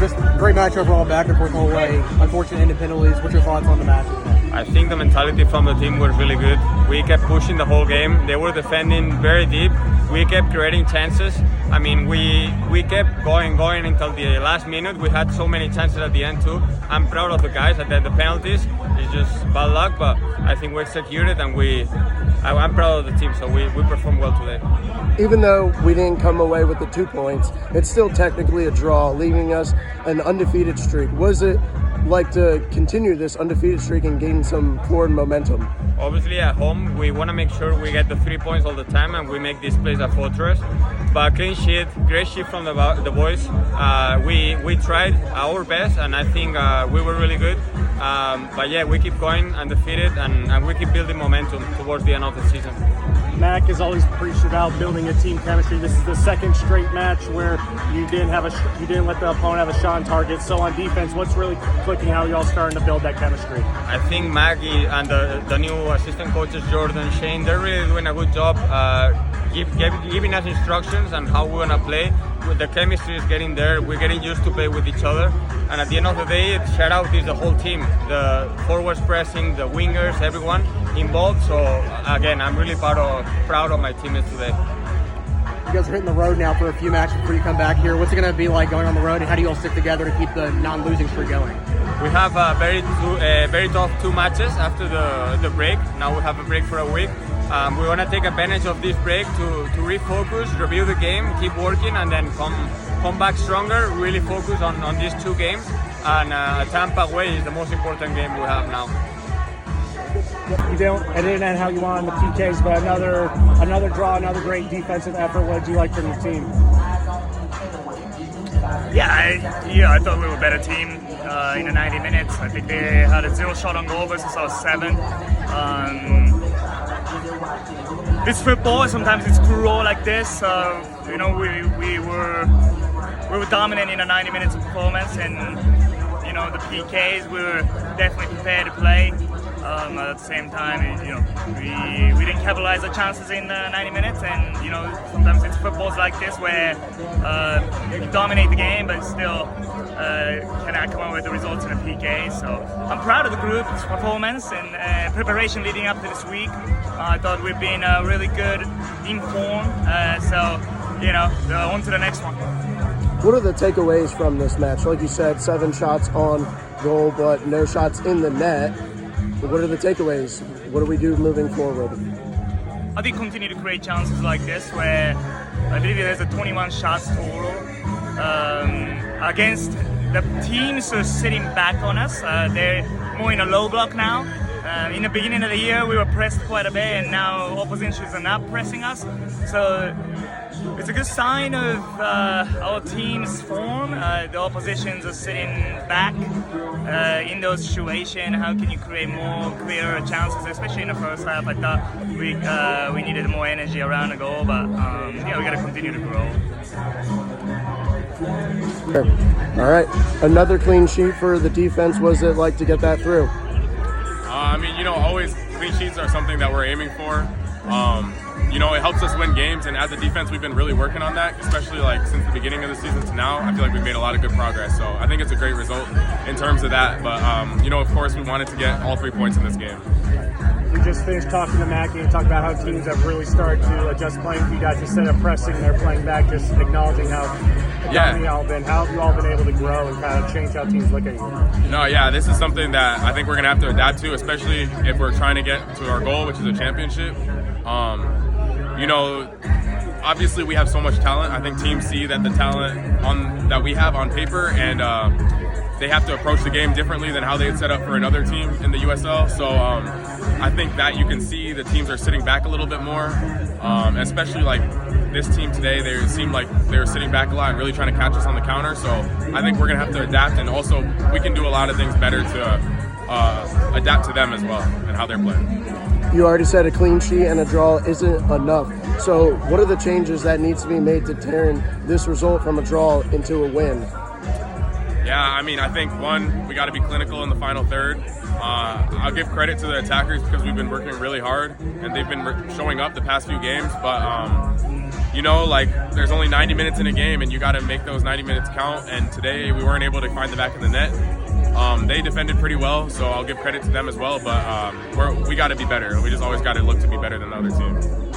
Just great match overall, back and forth the whole way. Unfortunate ended penalties. What's your thoughts on the match? I think the mentality from the team was really good. We kept pushing the whole game. They were defending very deep. We kept creating chances. I mean, we kept going until the last minute. We had so many chances at the end too. I'm proud of the guys. And then the penalties is just bad luck, but I think we executed and I'm proud of the team. So we performed well today. Even though we didn't come away with the 2 points, it's still technically a draw, leaving us an undefeated streak. Was it like to continue this undefeated streak and gain some forward momentum? Obviously at home we want to make sure we get the 3 points all the time and we make this place a fortress. But clean sheet, great sheet from the boys. We tried our best and I think we were really good. But yeah, we keep going undefeated and we keep building momentum towards the end of the season. Mac is always preached about building a team chemistry. This is the second straight match where you didn't let the opponent have a shot on target. So on defense, what's really clicking? How are y'all starting to build that chemistry? I think Maggie and the new assistant coaches Jordan, Shane, they're really doing a good job giving us instructions on how we're gonna play. The chemistry is getting there. We're getting used to play with each other. And at the end of the day, shout out is the whole team, the forwards pressing, the wingers, everyone involved. So again, I'm really proud of my teammates today. You guys are hitting the road now for a few matches before you come back here. What's it going to be like going on the road, and how do you all stick together to keep the non-losing streak going? We have very tough 2 matches after the break. Now we have a break for a week. We want to take advantage of this break to refocus, review the game, keep working, and then come back stronger, really focus on these 2 games. And Tampa away is the most important game we have now. It didn't end how you want on the PKs, but another draw, another great defensive effort. What did you like from your team? I thought we were a better team in the 90 minutes. I think they had a 0 shot on goal versus our 7. It's football. Sometimes it's cruel like this. We were dominant in the 90 minutes of performance, and the PKs we were definitely prepared to play. At the same time, we didn't capitalize our chances in 90 minutes, and sometimes it's footballs like this where you dominate the game, but still cannot come up with the results in a PK. So I'm proud of the group's performance and preparation leading up to this week. I thought we've been really good in form. On to the next one. What are the takeaways from this match? Like you said, 7 shots on goal, but no shots in the net. What are the takeaways? What do we do moving forward? I think continue to create chances like this, where I believe there's a 21 shots total against the teams who are sitting back on us. They're more in a low block now. In the beginning of the year, we were pressed quite a bit, and now oppositions are not pressing us. So it's a good sign of our team's form. The oppositions are sitting back in those situations. How can you create more clearer chances, especially in the first half? I thought we needed more energy around the goal, but we got to continue to grow. All right, another clean sheet for the defense. What was it like to get that through? Always clean sheets are something that we're aiming for. It helps us win games, and as a defense, we've been really working on that, especially since the beginning of the season to now. I feel like we've made a lot of good progress, so I think it's a great result in terms of that. But, of course, we wanted to get all 3 points in this game. We just finished talking to Mackie and talked about how teams have really started to adjust playing for you guys. Instead of pressing, they're playing back, just acknowledging how y'all been. How have you all been able to grow and kind of change how teams look at you? This is something that I think we're going to have to adapt to, especially if we're trying to get to our goal, which is a championship. Obviously we have so much talent. I think teams see that the talent that we have on paper, and they have to approach the game differently than how they had set up for another team in the USL. So I think that you can see the teams are sitting back a little bit more, especially this team today. They seemed like they were sitting back a lot and really trying to catch us on the counter. So I think we're going to have to adapt, and also we can do a lot of things better to adapt to them as well and how they're playing. You already said a clean sheet and a draw isn't enough. So what are the changes that needs to be made to turn this result from a draw into a win? I think we got to be clinical in the final third. I'll give credit to the attackers because we've been working really hard and they've been showing up the past few games. But you know, like there's only 90 minutes in a game and you got to make those 90 minutes count. And today we weren't able to find the back of the net. They defended pretty well, so I'll give credit to them as well. But we got to be better. We just always got to look to be better than the other team.